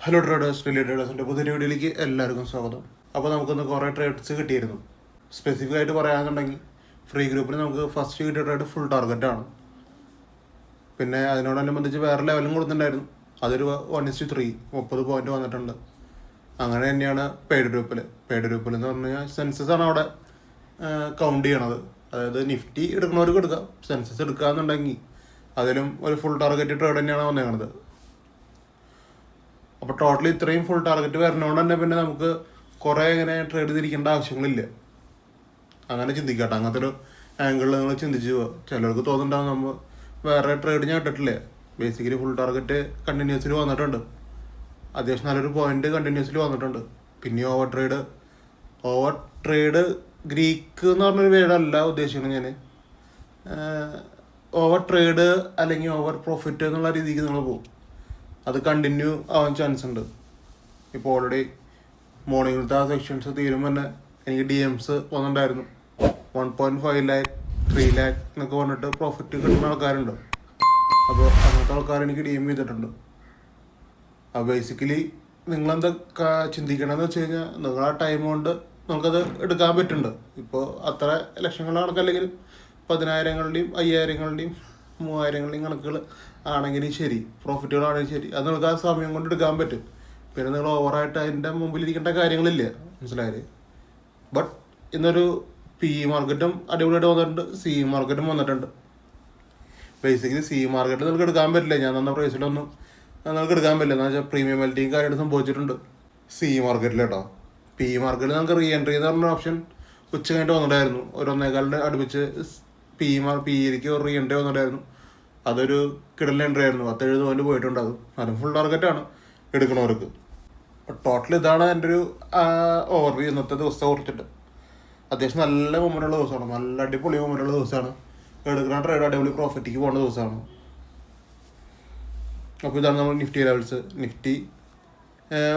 Hello traders, daily ട്രേഡേഴ്സിൻ്റെ പുതിയ വീഡിയോയിലേക്ക് എല്ലാവർക്കും സ്വാഗതം. അപ്പോൾ നമുക്കൊന്ന് കുറേ ട്രേഡ്സ് കിട്ടിയിരുന്നു. സ്പെസിഫിക് ആയിട്ട് പറയുകയാണെന്നുണ്ടെങ്കിൽ ഫ്രീ ഗ്രൂപ്പിൽ നമുക്ക് ഫസ്റ്റ് കിട്ടിയ ട്രേഡ് ഫുൾ ടാർഗറ്റാണ്. പിന്നെ അതിനോടനുബന്ധിച്ച് വേറെ ലെവലും കൊടുത്തിട്ടുണ്ടായിരുന്നു. അതൊരു 1:3 30 പോയിന്റ് വന്നിട്ടുണ്ട്. അങ്ങനെ തന്നെയാണ് പെയ്ഡ് ഗ്രൂപ്പിൽ എന്ന് പറഞ്ഞു കഴിഞ്ഞാൽ സെൻസസ് ആണ് അവിടെ കൗണ്ട് ചെയ്യണത്. അതായത് നിഫ്റ്റി എടുക്കുന്നവർക്ക് എടുക്കാം, സെൻസസ് എടുക്കുകയെന്നുണ്ടെങ്കിൽ അതിലും ഒരു ഫുൾ ടാർഗറ്റ് ട്രേഡ് തന്നെയാണ് വന്നേക്കണത്. അപ്പോൾ ടോട്ടൽ ഇത്രയും ഫുൾ ടാർഗറ്റ് വരുന്നതുകൊണ്ട് തന്നെ പിന്നെ നമുക്ക് കുറേ ഇങ്ങനെ ട്രേഡ് ചെയ്തിരിക്കേണ്ട ആവശ്യങ്ങളില്ല. അങ്ങനെ ചിന്തിക്കട്ടെ, അങ്ങനത്തെ ഒരു ആംഗിളിൽ നിങ്ങൾ ചിന്തിച്ച് പോവുക. ചിലർക്ക് തോന്നുന്നുണ്ടാവും നമ്മൾ വേറെ ട്രേഡ് ഞാൻ ഇട്ടിട്ടില്ല. ബേസിക്കലി ഫുൾ ടാർഗറ്റ് കണ്ടിന്യൂസിൽ വന്നിട്ടുണ്ട്, അത്യാവശ്യം നല്ലൊരു പോയിന്റ് കണ്ടിന്യൂസിൽ വന്നിട്ടുണ്ട്. പിന്നെ ഓവർ ട്രേഡ് ഗ്രീക്ക് എന്ന് പറഞ്ഞൊരു വേർഡല്ല ഉദ്ദേശിക്കുന്നത് ഞാൻ. ഓവർ ട്രേഡ് അല്ലെങ്കിൽ ഓവർ പ്രോഫിറ്റ് എന്നുള്ള രീതിക്ക് നിങ്ങൾ പോകും, അത് കണ്ടിന്യൂ ആവാൻ ചാൻസ് ഉണ്ട്. ഇപ്പോൾ ഓൾറെഡി മോർണിംഗിലത്തെ ആ സെക്ഷൻസ് തീരുമ്പോൾ തന്നെ എനിക്ക് DMs വന്നിട്ടുണ്ടായിരുന്നു. 1.5 lakh 3 lakh എന്നൊക്കെ പറഞ്ഞിട്ട് പ്രോഫിറ്റ് കിട്ടുന്ന ആൾക്കാരുണ്ട്. അപ്പോൾ അങ്ങനത്തെ ആൾക്കാർ എനിക്ക് DM ചെയ്തിട്ടുണ്ട്. അപ്പോൾ ബേസിക്കലി നിങ്ങളെന്താ ചിന്തിക്കണമെന്ന് വെച്ച് കഴിഞ്ഞാൽ നിങ്ങൾ ആ ടൈം കൊണ്ട് നമുക്കത് എടുക്കാൻ പറ്റുന്നുണ്ട്. ഇപ്പോൾ അത്ര ലക്ഷങ്ങൾ കണക്കല്ലെങ്കിൽ 10,000ങ്ങളുടെയും 5,000ങ്ങളുടെയും 3,000ങ്ങളുടെയും കണക്കുകൾ ആണെങ്കിലും ശരി, പ്രോഫിറ്റുകളാണെങ്കിലും ശരി, അത് നിങ്ങൾക്ക് ആ സമയം കൊണ്ട് എടുക്കാൻ പറ്റും. പിന്നെ നിങ്ങൾ ഓവറായിട്ട് അതിൻ്റെ മുമ്പിലിരിക്കേണ്ട കാര്യങ്ങളില്ല, മനസ്സിലായത്. ബട്ട് ഇന്നൊരു PE മാർക്കറ്റും അടിപൊളിയായിട്ട് വന്നിട്ടുണ്ട്, CE മാർക്കറ്റും വന്നിട്ടുണ്ട്. ബേസിക്കലി CE മാർക്കറ്റിൽ നിങ്ങൾക്ക് എടുക്കാൻ പറ്റില്ല, ഞാൻ തന്ന പ്രൈസിലൊന്നും നിങ്ങൾക്ക് എടുക്കാൻ പറ്റില്ല. എന്ന് വെച്ചാൽ പ്രീമിയം മെൽറ്റിങ് കാര്യമായിട്ട് സംഭവിച്ചിട്ടുണ്ട് CE മാർക്കറ്റിൽ കേട്ടോ. PE മാർക്കറ്റിൽ നമുക്ക് റീ എൻട്രി എന്ന് പറഞ്ഞ ഓപ്ഷൻ ഉച്ച കഴിഞ്ഞിട്ട് വന്നിട്ടായിരുന്നു. ഒരു 1.25 അടുപ്പിച്ച് PEയിലേക്ക് ഒരു റീ എൻട്രി വന്നിട്ടായിരുന്നു. അതൊരു കിടൽ എൻട്രി ആയിരുന്നു. 10-70 പോയിന്റ് പോയിട്ടുണ്ടാകും. അതും ഫുൾ ടാർഗറ്റാണ് എടുക്കണവർക്ക്. ടോട്ടൽ ഇതാണ് എൻ്റെ ഒരു ഓവർവ്യൂ ഇന്നത്തെ ദിവസത്തെ കുറിച്ചിട്ട്. അത്യാവശ്യം നല്ല മൂവ്മെൻറ്റുള്ള ദിവസമാണ്, നല്ല അടിപൊളി മൂവ്മെൻറ്റുള്ള ദിവസമാണ്. എടുക്കുന്ന ട്രേഡ് അടിപൊളി പ്രോഫിറ്റിക്ക് പോകുന്ന ദിവസമാണ്. അപ്പോൾ ഇതാണ് നമ്മൾ നിഫ്റ്റി ലെവൽസ്. നിഫ്റ്റി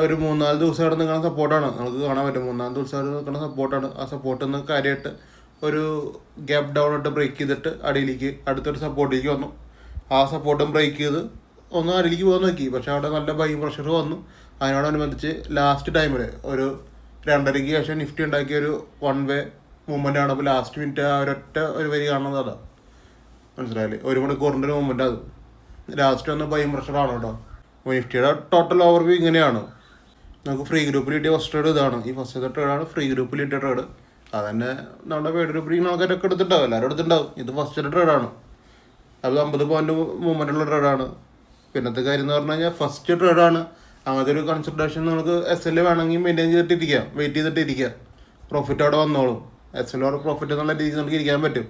ഒരു 3-4 ദിവസമായിട്ട് നിൽക്കുന്ന സപ്പോർട്ടാണ്, നമുക്ക് കാണാൻ പറ്റും. 3-4 ദിവസമായിട്ട് നിൽക്കുന്ന സപ്പോർട്ടാണ്. ആ സപ്പോർട്ടിൽ നിന്ന് കാര്യമായിട്ട് ഒരു ഗ്യാപ്പ് ഡൗൺ ഇട്ട് ബ്രേക്ക് ചെയ്തിട്ട് അടിയിലേക്ക് അടുത്തൊരു സപ്പോർട്ടിലേക്ക് വന്നു. ആ സപ്പോർട്ടും ബ്രേക്ക് ചെയ്ത് ഒന്ന് അടിയിലേക്ക് പോകാൻ നോക്കി, പക്ഷേ അവിടെ നല്ല ബൈ പ്രഷർ വന്നു. അതിനോടനുബന്ധിച്ച് ലാസ്റ്റ് ടൈമിൽ ഒരു 2:30 ശേഷം നിഫ്റ്റി ഉണ്ടാക്കിയ ഒരു 1 വേ മൂവ്മെൻ്റ് ആണ്. അപ്പോൾ ലാസ്റ്റ് മിനിറ്റ് ആ ഒരു വരി കാണുന്നത് അതാണ്, മനസ്സിലായില്ലേ. 1 മണിക്കൂറിൻ്റെ ഒരു മൂവ്മെൻ്റ് അത് ലാസ്റ്റ് ഒന്ന് ബൈ പ്രഷറാണ് കേട്ടോ. അപ്പോൾ നിഫ്റ്റിയുടെ ടോട്ടൽ ഓവർവ്യൂ ഇങ്ങനെയാണ്. നമുക്ക് ഫ്രീ ഗ്രൂപ്പിൽ കിട്ടിയ ഫസ്റ്റ് ട്രേഡ് ഇതാണ്. ഈ ഫസ്റ്റത്തെ ട്രേഡാണ് ഫ്രീ ഗ്രൂപ്പിൽ കിട്ടിയ ട്രേഡ്. അതന്നെ നമ്മുടെ പേഡ് ഗ്രൂപ്പിൽ ആൾക്കാരൊക്കെ എടുത്തിട്ടുണ്ടാവും, എല്ലാവരും എടുത്തിട്ടുണ്ടാവും. ഇത് ഫസ്റ്റത്തെ ട്രേഡാണ്. അത് 50 പോയിന്റ് മൂവ്മെൻറ്റുള്ള ട്രേഡാണ്. പിന്നത്തെ കാര്യം എന്ന് പറഞ്ഞു കഴിഞ്ഞാൽ ഫസ്റ്റ് ട്രേഡാണ്. അങ്ങനത്തെ ഒരു കൺസിഡറേഷൻ നമുക്ക് SL വേണമെങ്കിൽ മെയിൻറ്റെയിൻ ചെയ്തിട്ടിരിക്കാം, വെയിറ്റ് ചെയ്തിട്ടിരിക്കുക. പ്രോഫിറ്റ് അവിടെ വന്നോളും. SL പ്രോഫിറ്റ് എന്നുള്ള രീതിയിൽ നമുക്ക് ഇരിക്കാൻ പറ്റും.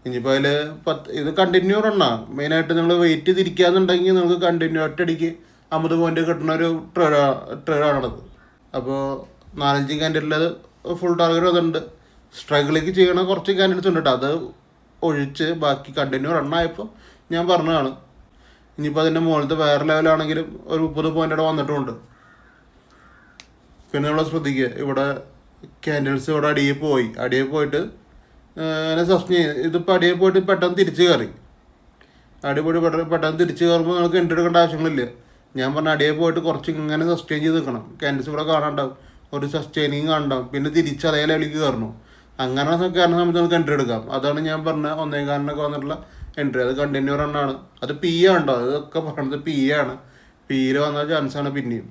ഇനിയിപ്പോൾ അതിൽ ഇത് കണ്ടിന്യൂ റണ്ണാണ്. മെയിനായിട്ട് നിങ്ങൾ വെയിറ്റ് ചെയ്തിരിക്കുകയെന്നുണ്ടെങ്കിൽ നിങ്ങൾക്ക് കണ്ടിന്യൂ ഒറ്റയടിക്ക് 50 പോയിന്റ് കിട്ടുന്ന ഒരു ട്രേഡാണത്. അപ്പോൾ 4-5 ക്യാൻഡിഡേറ്റിൽ ഫുൾ ടാർഗറ്റ് അതുണ്ട്. സ്ട്രഗിലേക്ക് ചെയ്യണ കുറച്ച് ക്യാൻഡിഡേറ്റ്സ് ഉണ്ട് കേട്ടോ. അത് ഒഴിച്ച് ബാക്കി കണ്ടിന്യൂ റണ്ണായപ്പോൾ ഞാൻ പറഞ്ഞതാണ്. ഇനിയിപ്പോൾ അതിൻ്റെ മുകളിലത്തെ വേറെ ലെവലാണെങ്കിലും ഒരു 30 പോയിൻ്റ് വന്നിട്ടുമുണ്ട്. പിന്നെ നമ്മൾ ശ്രദ്ധിക്കുക, ഇവിടെ ക്യാൻഡിൽസ് ഇവിടെ അടിയിൽ പോയിട്ട് അങ്ങനെ സസ്റ്റെയിൻ ചെയ്യും. ഇതിപ്പോൾ അടിയിൽ പോയിട്ട് പെട്ടെന്ന് തിരിച്ച് കയറി. അടിയിൽ പോയിട്ട് പെട്ടെന്ന് തിരിച്ച് കയറുമ്പോൾ നമുക്ക് എൻട്രി എടുക്കേണ്ട ആവശ്യങ്ങളില്ല. ഞാൻ പറഞ്ഞ അടിയിൽ പോയിട്ട് കുറച്ച് ഇങ്ങനെ സസ്റ്റെയിൻ ചെയ്ത് നിൽക്കണം. ക്യാൻഡിൽസ് ഇവിടെ കാണാണ്ടാവും, ഒരു സസ്റ്റെയിനിങ് കാണണ്ടാവും. പിന്നെ തിരിച്ച് അതേ ലെവലിലേക്ക് കയറണം. അങ്ങനെ കയറുന്ന സമയത്ത് നമുക്ക് എൻട്രി എടുക്കാം. അതാണ് ഞാൻ പറഞ്ഞ 1.25 വന്നിട്ടുള്ള എൻട്രി. അത് കണ്ടിന്യൂ റണ്ണാണ്. അത് PE ഉണ്ടോ, അതൊക്കെ പറയണത് PE ആണ്. PEയിൽ വന്ന ചാൻസാണ്. പിന്നെയും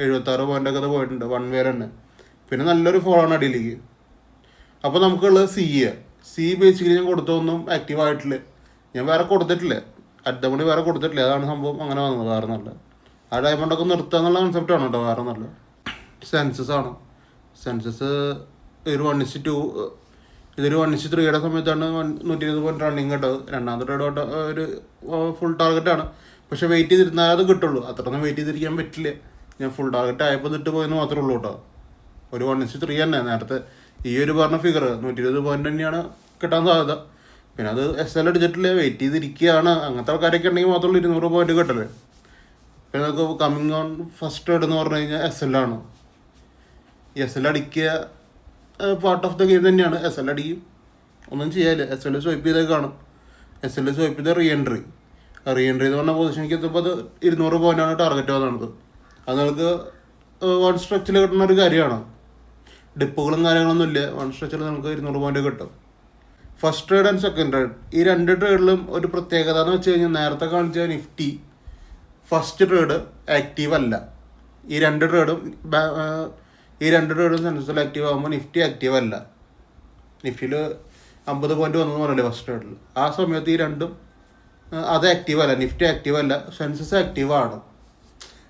76 പോയിൻ്റൊക്കെ അത് പോയിട്ടുണ്ട് 1 വേ തന്നെ. പിന്നെ നല്ലൊരു ഫോളാണ് അടിയിലേക്ക്. അപ്പോൾ നമുക്കുള്ളത് C ബേസിക്കലി ഞാൻ കൊടുത്തൊന്നും ആക്റ്റീവ് ആയിട്ടില്ല. ഞാൻ വേറെ കൊടുത്തിട്ടില്ല, അറ്റമണി വേറെ കൊടുത്തിട്ടില്ല. അതാണ് സംഭവം അങ്ങനെ വന്നത്. വേറെ നല്ല ആ ഡയമണ്ടൊക്കെ നിർത്തുക എന്നുള്ള കൺസെപ്റ്റാണ് കേട്ടോ. വേറെ നല്ല സെൻസസ് ആണ്. സെൻസസ് ഒരു 1:2 ഇതൊരു 1:3യുടെ സമയത്താണ് 120 പോയിന്റ് റണ്ണിങ് കേട്ടത്. രണ്ടാമത്തെ ട്രേഡ് ഒരു ഫുൾ ടാർഗറ്റാണ്. പക്ഷേ വെയിറ്റ് ചെയ്തിരുന്നാൽ അത് കിട്ടുള്ളൂ. അത്രയൊന്നും വെയിറ്റ് ചെയ്തിരിക്കാൻ പറ്റില്ല. ഞാൻ ഫുൾ ടാർഗറ്റ് ആയപ്പോൾ ഇട്ട് പോയെന്ന് മാത്രമേ ഉള്ളൂ കേട്ടോ. ഒരു 1:3 തന്നെ നേരത്തെ ഈ ഒരു പറഞ്ഞ ഫിഗർ 120 പോയിന്റ് തന്നെയാണ് കിട്ടാൻ സാധ്യത. പിന്നെ അത് SL അടിച്ചിട്ടില്ല, വെയിറ്റ് ചെയ്തിരിക്കുകയാണ്. അങ്ങനത്തെ ആൾക്കാരൊക്കെ ഉണ്ടെങ്കിൽ മാത്രമേ 200 പോയിന്റ് കിട്ടല്ലേ. പിന്നെ നമുക്ക് കമ്മിങ് ഓൺ ഫസ്റ്റ് ട്രേഡ് എന്ന് പറഞ്ഞു കഴിഞ്ഞാൽ SL ആണ്. SL അടിക്കുക പാർട്ട് ഓഫ് ദ ഗെയിം തന്നെയാണ്. SL അടിക്കും, ഒന്നും ചെയ്യാനില്ല. SL സ്വൈപ്പ് ചെയ്തേ കാണും. SL സ്വൈപ്പ് ചെയ്ത റീ എൻട്രി എന്ന് പറഞ്ഞ പൊസിഷനിലേക്ക് എത്തുമ്പോൾ അത് 200 പോയിൻ്റാണ് ടാർഗറ്റ് വന്നത്. അത് നിങ്ങൾക്ക് വൺ സ്ട്രെച്ചിൽ കിട്ടുന്ന ഒരു കാര്യമാണ്. ഡിപ്പുകളും കാര്യങ്ങളൊന്നും ഇല്ല. വൺ സ്ട്രെച്ചിൽ നമുക്ക് 200 പോയിന്റ് കിട്ടും. First trade and second trade, ഈ 2 ട്രേഡിലും ഒരു പ്രത്യേകത എന്ന് വെച്ച് കഴിഞ്ഞാൽ നേരത്തെ കാണിച്ച നിഫ്റ്റി ഫസ്റ്റ് ട്രേഡ് ആക്റ്റീവ് അല്ല. ഈ രണ്ട് ട്രേഡും സെൻസസിൽ ആക്റ്റീവ് ആകുമ്പോൾ നിഫ്റ്റി ആക്റ്റീവ് അല്ല. നിഫ്റ്റിയിൽ 50 പോയിന്റ് വന്നു പറഞ്ഞില്ലേ ഫസ്റ്റ് ട്രേഡിൽ. ആ സമയത്ത് ഈ രണ്ടും അത് ആക്റ്റീവ് അല്ല, നിഫ്റ്റി ആക്റ്റീവ് അല്ല, സെൻസസ് ആക്റ്റീവ് ആണ്.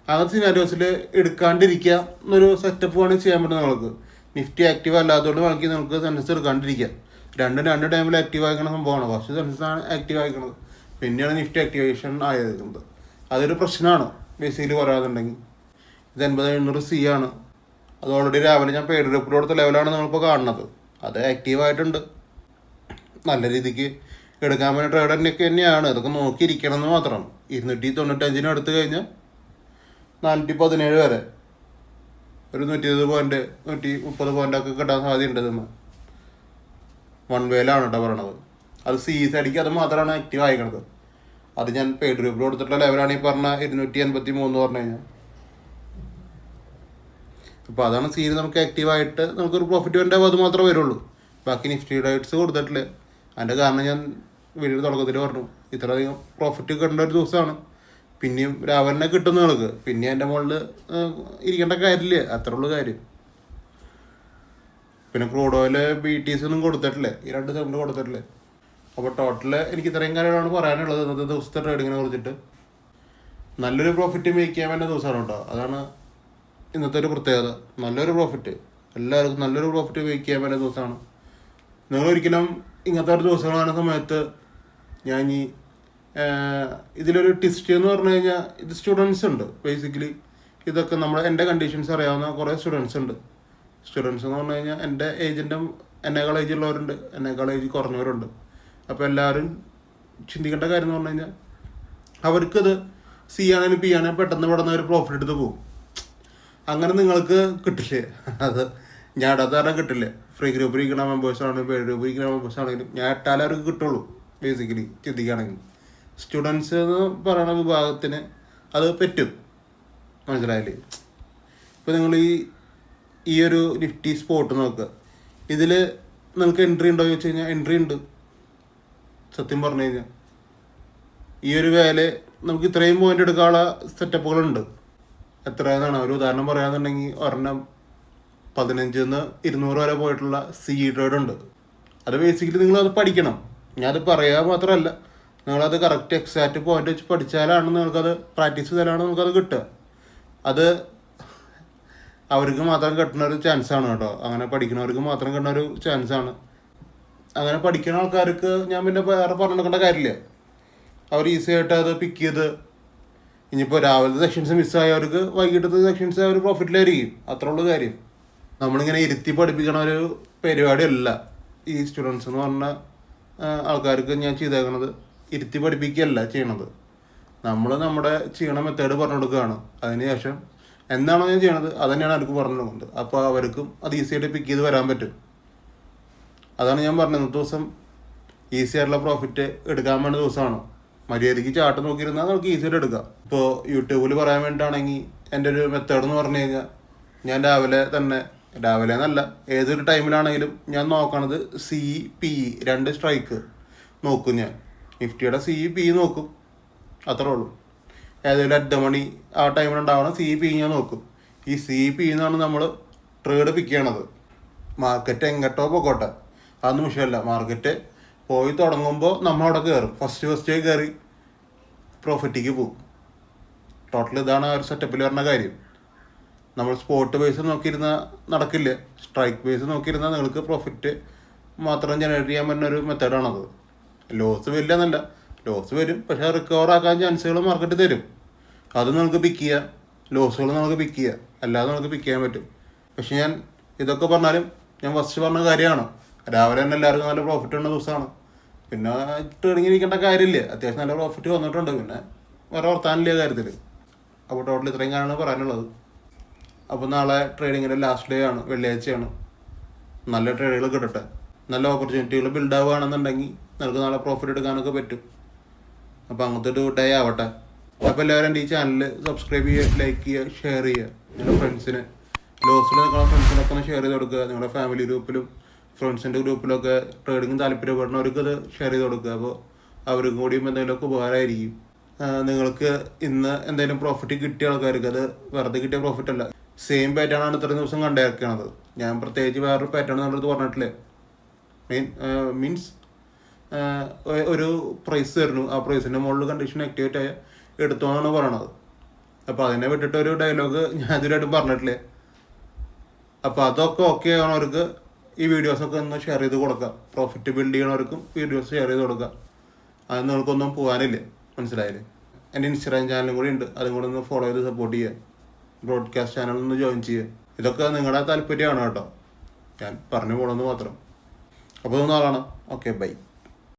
അങ്ങനത്തെ സിനാരിയോസിൽ എടുക്കാണ്ടിരിക്കുക എന്നൊരു സെറ്റപ്പ് വേണമെങ്കിൽ ചെയ്യാൻ പറ്റും നിങ്ങൾക്ക്. നിഫ്റ്റി ആക്റ്റീവ് അല്ലാത്തതുകൊണ്ട് വേണമെങ്കിൽ നിങ്ങൾക്ക് സെൻസസ് എടുക്കാണ്ടിരിക്കാം. രണ്ട് ടൈമിൽ ആക്റ്റീവ് ആയിക്കണ സംഭവമാണ്. ഫസ്റ്റ് സെൻസസ് ആണ് ആക്റ്റീവ് ആയിക്കണത്, പിന്നെയാണ് നിഫ്റ്റി ആക്ടിവേഷൻ ആയിരിക്കുന്നത്. അതൊരു പ്രശ്നമാണ് ബേസിക്കലി പറയാന്നുണ്ടെങ്കിൽ. ഇത് 80,700 ആണ്. അത് ഓൾറെഡി രാവിലെ ഞാൻ പെയ്ഡ് റിപ്പോർട്ട് കൊടുത്ത ലെവലാണ് നിങ്ങളിപ്പോൾ കാണുന്നത്. അത് ആക്റ്റീവായിട്ടുണ്ട്. നല്ല രീതിക്ക് എടുക്കാൻ പറ്റുന്ന ട്രേഡറിൻ്റെയൊക്കെ തന്നെയാണ്. അതൊക്കെ നോക്കിയിരിക്കണം എന്ന് മാത്രം. 295 എടുത്തു കഴിഞ്ഞാൽ 417 വരെ ഒരു 120 പോയിന്റ് 130 പോയിൻ്റൊക്കെ കിട്ടാൻ സാധ്യതയുണ്ട്. നമ്മൾ വൺ വേയിലാണ് കേട്ടോ പറയണത്. അത് സൈഡിക്ക് അത് മാത്രമാണ് ആക്റ്റീവ് ആയിക്കണത്. അത് ഞാൻ പെയ്ഡ് റിപ്പോർട്ട് കൊടുത്തിട്ടുള്ള ലെവലാണ് ഈ പറഞ്ഞ 283 പറഞ്ഞു കഴിഞ്ഞാൽ. അപ്പോൾ അതാണ് സീന് നമുക്ക് ആക്റ്റീവായിട്ട് നമുക്കൊരു പ്രോഫിറ്റ് വേണ്ടാവും. അത് മാത്രമേ വരുള്ളൂ. ബാക്കി നിഫ്റ്റി ഡേറ്റ്സ് കൊടുത്തിട്ടില്ല. അതിൻ്റെ കാരണം ഞാൻ വീഡിയോ തുടക്കത്തിൽ പറഞ്ഞു. ഇത്രയധികം പ്രോഫിറ്റ് കിട്ടേണ്ട ഒരു ദിവസമാണ്. പിന്നെയും രാവിലെ കിട്ടും നിങ്ങൾക്ക്. പിന്നെ എൻ്റെ മുകളിൽ ഇരിക്കേണ്ട കാര്യമില്ല. അത്രേ ഉള്ളൂ കാര്യം. പിന്നെ ക്രൂഡ് ഓയിൽ BTC ഒന്നും കൊടുത്തിട്ടില്ല. ഈ 2 സെഗ്മെൻറ്റ് കൊടുത്തിട്ടില്ല. അപ്പോൾ ടോട്ടൽ എനിക്ക് ഇത്രയും കാര്യങ്ങളാണ് പറയാനുള്ളത് ഇന്നത്തെ ദിവസത്തെ ട്രേഡിങ്ങിനെ കുറിച്ചിട്ട്. നല്ലൊരു പ്രോഫിറ്റ് മേക്ക് ചെയ്യാൻ വേണ്ട ദിവസമാണ് കേട്ടോ. അതാണ് ഇന്നത്തെ ഒരു പ്രത്യേകത. നല്ലൊരു പ്രോഫിറ്റ്, എല്ലാവർക്കും നല്ലൊരു പ്രോഫിറ്റ് മേക്ക് ചെയ്യാൻ വേണ്ട ദിവസമാണ്. നിങ്ങളൊരിക്കലും ഇങ്ങനത്തെ ഒരു ദിവസങ്ങളാണ് സമയത്ത് ഞാൻ ഈ ഇതിലൊരു ട്വിസ്റ്റ് എന്ന് പറഞ്ഞു കഴിഞ്ഞാൽ, ഇത് സ്റ്റുഡൻസ് ഉണ്ട് ബേസിക്കലി. ഇതൊക്കെ എൻ്റെ കണ്ടീഷൻസ് അറിയാവുന്ന കുറേ സ്റ്റുഡൻസ് ഉണ്ട്. സ്റ്റുഡൻസ് എന്ന് പറഞ്ഞു കഴിഞ്ഞാൽ എൻ്റെ ഏജിൻ്റെ എന്നേക്കാൾ ഏജ് ഉള്ളവരുണ്ട്, എന്നേക്കാൾ ഏജ് കുറഞ്ഞവരുണ്ട്. അപ്പോൾ എല്ലാവരും ചിന്തിക്കേണ്ട കാര്യം എന്ന് പറഞ്ഞു കഴിഞ്ഞാൽ, അവർക്കത് C ആണെങ്കിലും P ആണെങ്കിലും പെട്ടെന്ന് പെട്ടെന്ന് ഒരു പ്രോഫിറ്റ് എടുത്ത് പോകും. അങ്ങനെ നിങ്ങൾക്ക് കിട്ടില്ലേ? അത് ഞാൻ ഇടാത്ത കാരണം കിട്ടില്ല. ഫ്രീ ഗ്രൂപ്പിൽ ഇരിക്കുന്ന മെമ്പേഴ്സാണെങ്കിലും പെയ്ഡ് ഗ്രൂപ്പിൽ ഇരിക്കുന്ന മെമ്പേഴ്സ് ആണെങ്കിലും ഞാൻ ഇട്ടാലേ അവർക്ക് കിട്ടുള്ളൂ ബേസിക്കലി ചിന്തിക്കുകയാണെങ്കിൽ. സ്റ്റുഡൻസ് എന്ന് പറയുന്ന വിഭാഗത്തിന് അത് പറ്റും, മനസ്സിലായില്ലേ? ഇപ്പോൾ നിങ്ങൾ ഈ ഒരു നിഫ്റ്റി സ്പോട്ട് നോക്കുക. ഇതിൽ നിങ്ങൾക്ക് എൻട്രി ഉണ്ടോ എന്ന് ചോദിച്ചു കഴിഞ്ഞാൽ എൻട്രി ഉണ്ട്. സത്യം പറഞ്ഞു കഴിഞ്ഞാൽ ഈ ഒരു വേല നമുക്ക് ഇത്രയും പോയിന്റ് എടുക്കാനുള്ള സെറ്റപ്പുകളുണ്ട്. എത്രയെന്നാണ് ഒരു ഉദാഹരണം പറയാന്നുണ്ടെങ്കിൽ, ഒരെണ്ണം 15-200 വരെ പോയിട്ടുള്ള ട്രേഡ് ഉണ്ട്. അത് ബേസിക്കലി നിങ്ങളത് പഠിക്കണം. ഞാനത് പറയാൻ മാത്രമല്ല, നിങ്ങളത് കറക്റ്റ് എക്സാക്റ്റ് പോയിന്റ് വെച്ച് പഠിച്ചാലാണ് നിങ്ങൾക്കത് പ്രാക്ടീസ് ചെയ്താലാണ് നിങ്ങൾക്കത് കിട്ടുക. അത് അവർക്ക് മാത്രം കിട്ടുന്ന ഒരു ചാൻസാണ് കേട്ടോ. അങ്ങനെ പഠിക്കുന്നവർക്ക് മാത്രം കിട്ടുന്ന ഒരു ചാൻസാണ്. അങ്ങനെ പഠിക്കുന്ന ആൾക്കാർക്ക് ഞാൻ പിന്നെ വേറെ പറഞ്ഞു കൊടുക്കേണ്ട കാര്യമില്ല. അവർ ഈസി ആയിട്ട് അത് പിക്ക് ചെയ്ത്, ഇനിയിപ്പോൾ രാവിലത്തെ സെക്ഷൻസ് മിസ്സായവർക്ക് വൈകിട്ടത്തെ സെക്ഷൻസ് അവർ പ്രോഫിറ്റിലായിരിക്കും. അത്ര ഉള്ള കാര്യം. നമ്മളിങ്ങനെ ഇരുത്തി പഠിപ്പിക്കണ ഒരു പരിപാടിയല്ല ഈ സ്റ്റുഡൻസ് എന്ന് പറഞ്ഞ ആൾക്കാർക്ക് ഞാൻ ചെയ്തേക്കണത്. ഇരുത്തി പഠിപ്പിക്കുകയല്ല ചെയ്യണത്. നമ്മൾ നമ്മുടെ ചെയ്യണ മെത്തേഡ് പറഞ്ഞു കൊടുക്കുകയാണ്. അതിനുശേഷം എന്താണോ ഞാൻ ചെയ്യണത് അത് തന്നെയാണ് അവർക്ക് പറഞ്ഞു കൊടുക്കുന്നത്. അപ്പോൾ അവർക്കും അത് ഈസിയായിട്ട് പിക്ക് ചെയ്ത് വരാൻ പറ്റും. അതാണ് ഞാൻ പറഞ്ഞത്. ഇന്നത്തെ ദിവസം ഈസി ആയിട്ടുള്ള പ്രോഫിറ്റ് എടുക്കാൻ വേണ്ട ദിവസമാണ്. മര്യാദയ്ക്ക് ചാർട്ട് നോക്കിയിരുന്നാൽ നമുക്ക് ഈസിയായിട്ട് എടുക്കാം. ഇപ്പോൾ യൂട്യൂബിൽ പറയാൻ വേണ്ടിയിട്ടാണെങ്കിൽ എൻ്റെ ഒരു മെത്തേഡ് എന്ന് പറഞ്ഞു കഴിഞ്ഞാൽ, ഞാൻ രാവിലെ എന്നല്ല ഏതൊരു ടൈമിലാണെങ്കിലും ഞാൻ നോക്കണത് CPE 2 സ്ട്രൈക്ക് നോക്കും. ഞാൻ നിഫ്റ്റിയുടെ CPE നോക്കും, അത്രേ ഉള്ളൂ. ഏതെങ്കിലും അറ്റ് മണി ആ ടൈമിലുണ്ടാവണം CPE ഞാൻ നോക്കും. ഈ CPE എന്നാണ് നമ്മൾ ട്രേഡ് പിക്ക് ചെയ്യണത്. മാർക്കറ്റ് എങ്ങോട്ടോ പോകട്ടെ അതൊന്നും വിഷയമല്ല. മാർക്കറ്റ് പോയി തുടങ്ങുമ്പോൾ നമ്മളവിടെ കയറും. ഫസ്റ്റ് കയറി പ്രോഫിറ്റിക്ക് പോകും. ടോട്ടൽ ഇതാണ് ആ ഒരു സെറ്റപ്പിൽ വരുന്ന കാര്യം. നമ്മൾ സ്പോട്ട് ബേസ് നോക്കിയിരുന്നാൽ നടക്കില്ല. സ്ട്രൈക്ക് ബേസ് നോക്കിയിരുന്നാൽ നിങ്ങൾക്ക് പ്രോഫിറ്റ് മാത്രം ജനറേറ്റ് ചെയ്യാൻ പറ്റുന്ന ഒരു മെത്തേഡാണത്. ലോസ് വരില്ല എന്നല്ല, ലോസ് വരും, പക്ഷേ റിക്കവർ ആക്കാൻ ചാൻസുകൾ മാർക്കറ്റ് തരും. അത് നമുക്ക് പിക്ക് ചെയ്യാം, ലോസുകൾ നമുക്ക് പിക്ക് ചെയ്യാം, അല്ലാതെ നമുക്ക് പിക്ക് ചെയ്യാൻ പറ്റും. പക്ഷെ ഞാൻ ഇതൊക്കെ പറഞ്ഞാലും ഞാൻ ഫസ്റ്റ് പറഞ്ഞ കാര്യമാണ്. രാവിലെ തന്നെ എല്ലാവർക്കും നല്ല പ്രോഫിറ്റ് ഉള്ള ദിവസമാണ്. പിന്നെ ട്രേഡിങ് ഇരിക്കേണ്ട കാര്യമില്ല. അത്യാവശ്യം നല്ല പ്രോഫിറ്റ് വന്നിട്ടുണ്ട്. പിന്നെ വേറെ വർത്താനില്ല കാര്യത്തിൽ. അപ്പോൾ ടോട്ടൽ ഇത്രയും കാര്യമാണ് പറയാനുള്ളത്. അപ്പോൾ നാളെ ട്രേഡിങ്ങിൻ്റെ ലാസ്റ്റ് ഡേ ആണ്, വെള്ളിയാഴ്ചയാണ്. നല്ല ട്രേഡുകൾ കിട്ടട്ടെ. നല്ല ഓപ്പർച്യൂണിറ്റികൾ ബിൽഡ് ആവുകയാണെന്നുണ്ടെങ്കിൽ നിങ്ങൾക്ക് നാളെ പ്രോഫിറ്റ് എടുക്കാനൊക്കെ പറ്റും. അപ്പോൾ അങ്ങനത്തെ ഒരു ഡേ ആവട്ടെ. അപ്പോൾ എല്ലാവരും എൻ്റെ ഈ ചാനൽ സബ്സ്ക്രൈബ് ചെയ്യുക, ലൈക്ക് ചെയ്യുക, ഷെയർ ചെയ്യുക. നിങ്ങളുടെ ഫ്രണ്ട്സിന് ലോസിൽ നിൽക്കുന്ന ഫ്രണ്ട്സിനൊക്കെ ഒന്ന് ഷെയർ ചെയ്ത് കൊടുക്കുക. നിങ്ങളുടെ ഫാമിലി ഗ്രൂപ്പിലും ഫ്രണ്ട്സിൻ്റെ ഗ്രൂപ്പിലൊക്കെ ട്രേഡിങ് താല്പര്യപ്പെടുന്നവർക്ക് ഇത് ഷെയർ ചെയ്ത് കൊടുക്കുക. അപ്പോൾ അവർക്കും കൂടിയും എന്തെങ്കിലുമൊക്കെ ഉപകാരമായിരിക്കും. നിങ്ങൾക്ക് ഇന്ന് എന്തെങ്കിലും പ്രോഫിറ്റ് കിട്ടിയ ആൾക്കാർക്ക് അത് വെറുതെ കിട്ടിയ പ്രോഫിറ്റ് അല്ല, സെയിം പാറ്റേൺ ആണ് ഇത്രയും ദിവസം കണ്ടിറക്കണത്. ഞാൻ പ്രത്യേകിച്ച് വേറൊരു പാറ്റേൺ എന്നുള്ളത് പറഞ്ഞിട്ടില്ലേ. മീൻസ് ഒരു പ്രൈസ് തരുന്നു, ആ പ്രൈസിൻ്റെ മുകളിൽ കണ്ടീഷൻ ആക്ടിവേറ്റ് ആയ എടുത്തോന്നാണ് പറയണത്. അപ്പോൾ അതിനെ വിട്ടിട്ട് ഒരു ഡയലോഗ് ഞാൻ ഇതുവരെയായിട്ടും പറഞ്ഞിട്ടില്ലേ. അപ്പോൾ അതൊക്കെ ഓക്കെ ആണവർക്ക് ഈ വീഡിയോസൊക്കെ ഒന്ന് ഷെയർ ചെയ്ത് കൊടുക്കാം. പ്രോഫിറ്റ് ബിൽഡ് ചെയ്യണവർക്കും വീഡിയോസ് ഷെയർ ചെയ്ത് കൊടുക്കാം. അത് നിങ്ങൾക്കൊന്നും പോകാനില്ലേ, മനസ്സിലായില്ലേ. എൻ്റെ ഇൻസ്റ്റാഗ്രാം ചാനലും കൂടി ഉണ്ട്, അതും കൂടെ ഒന്ന് ഫോളോ ചെയ്ത് സപ്പോർട്ട് ചെയ്യുക. ബ്രോഡ്കാസ്റ്റ് ചാനലൊന്ന് ജോയിൻ ചെയ്യുക. ഇതൊക്കെ നിങ്ങളുടെ താല്പര്യമാണ് കേട്ടോ, ഞാൻ പറഞ്ഞു പോകണമെന്ന് മാത്രം. അപ്പോൾ ഒന്ന് കാണാം. Okay, by.